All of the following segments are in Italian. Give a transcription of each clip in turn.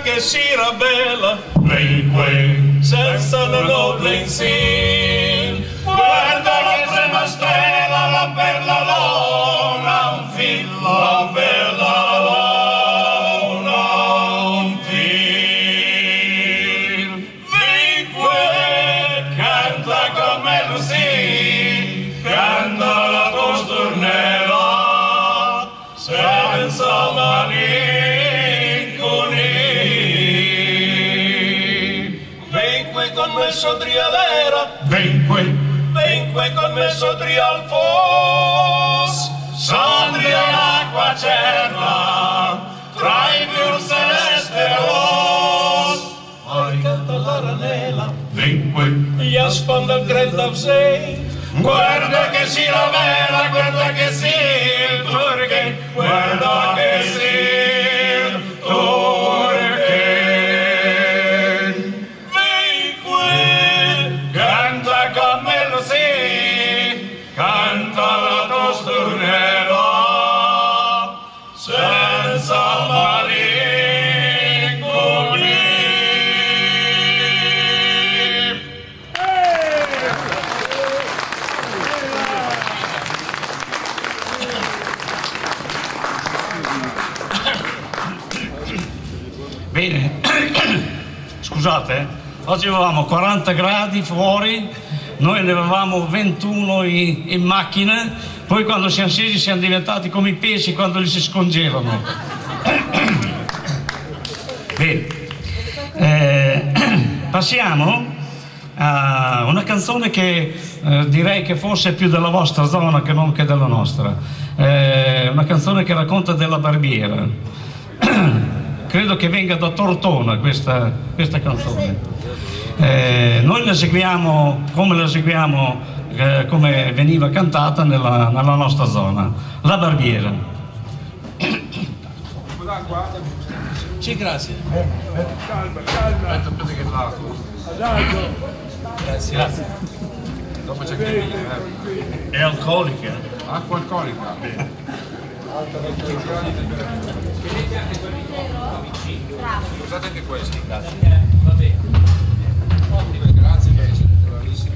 che si ribella, Vinque, senza la noble insigne. guarda la prima stella, la perla luna, un fil, la bella luna, un fil. Vinque, canta come Lucy, canta la costornella, senza malinconi. Vinque con me sodrialera, Vinque, vinque con me sodrial fos, Sandria l'acqua cerna, tra i fior celeste os. ai canta la ranela, Vinque, gli asponda il gret d'avsei, guarda che si ravela, guarda che si il turche, guarda che si il turche. vinque, Canta come lo si, canta la costornella, senza malinconi. Bene, scusate, oggi avevamo 40 gradi fuori, noi ne avevamo 21 in macchina, poi quando siamo scesi siamo diventati come i pesci quando li si scongelano. Bene, passiamo a una canzone che direi che forse è più della vostra zona che non che della nostra, una canzone che racconta della barbiera. Credo che venga da Tortona questa canzone. Noi la eseguiamo come veniva cantata nella nostra zona, La Barbiera. sì, grazie. Grazie. Dopo c'è che È alcolica. acqua alcolica. Bene. Usate anche questi. Grazie. Grazie che siete bravissimi.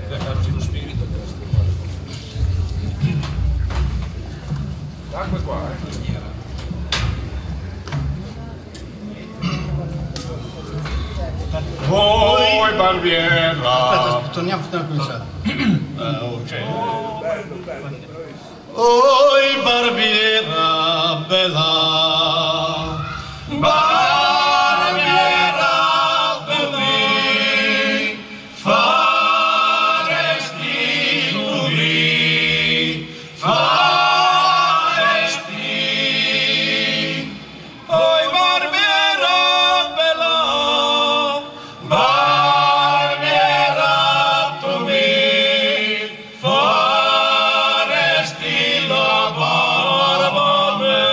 Darci lo spirito. L'acqua è qua, Voi barbiera, Aspetta, torniamo a cominciare. oi barbiera bella, barbiera bella, faresti tu lì, faresti. Oi barbiera bella, Barbiera tu mi faresti la barba a me.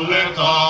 all'età